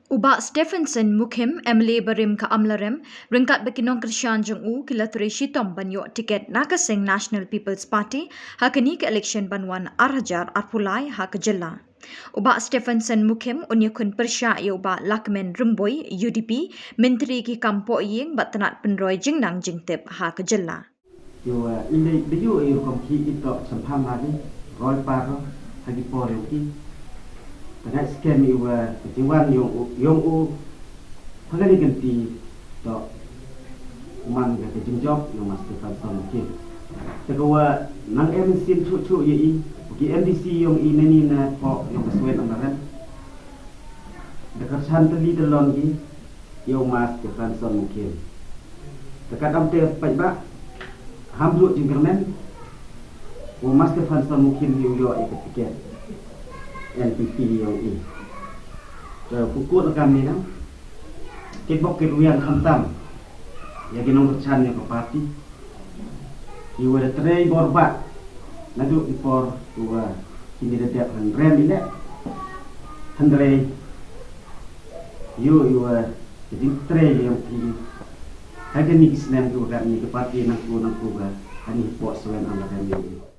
Ubak Stephanson mukim Amlarem ka Amlarem ringkat bekinong Krishan jong u kilature shitom banyo tiket nakaseng National People's Party hakani ke election banwan arhajar arpulai ha ke jela. Ubak Stephanson mukim Iakhun persya ya ubak lakmen rumboy UDP menteri ki kampo yeng batnat penroy jingnang jingtip ha ke jela. Yo ini video yang komki itu sampam lagi roy paro hagi por yoki. Karena scam itu jiwan yang pagani ganti to man ke jinjob yang mas Stephanson mungkin. Tegwa nang MCN cucu ye ki MDC yang ini na po yang kesuwen Amlarem. Dekat santeli delon ki yang mas Stephanson mungkin. Dekat amte pajak hamduk jingkermen Mas Stephanson mungkin yo ikut tiket NPP yang ini. Pukul kami na kibok keruyan khantam ya ginong perchan yang ke parti iwa da trei borba nadu ipor iwa kini da tiap rem ini handre yo iwa jadi trei yang ki Haga ni kisnem tu kami ke parti nak ku ba hani pos wen Amlarem ini.